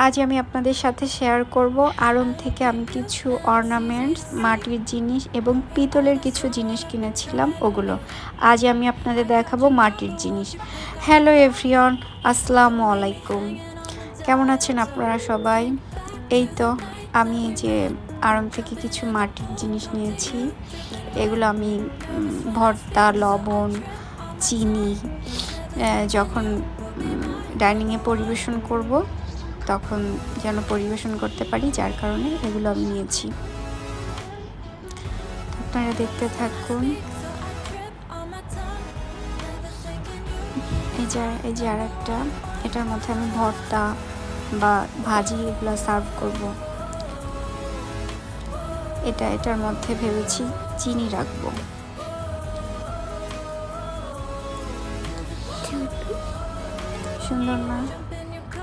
আজ আমি আপনাদের সাথে শেয়ার করব আড়ং থেকে আমি কিছু অর্নামেন্টস, মাটির জিনিস এবং পিতলের কিছু জিনিস কিনেছিলাম ওগুলো। আজ আমি আপনাদের দেখাবো মাটির জিনিস। হ্যালো এভরিওয়ান, আসসালামু আলাইকুম। কেমন আছেন আপনারা সবাই? এই তো আমি যে আড়ং থেকে কিছু মাটির জিনিস নিয়েছি। এগুলো আমি ভর্তা, লবণ, চিনি যখন ডাইনিংয়ে পরিবেশন করব তখন যেন পরিবেশন করতে পারি, যার কারণে এগুলো আমি নিয়েছি। আপনারা দেখতে থাকুন। এই যে আর একটা, এটার মধ্যে আমি ভর্তা বা ভাজি এগুলো সার্ভ করব। এটার মধ্যে ভেবেছি চিনি রাখবো। সুন্দর না?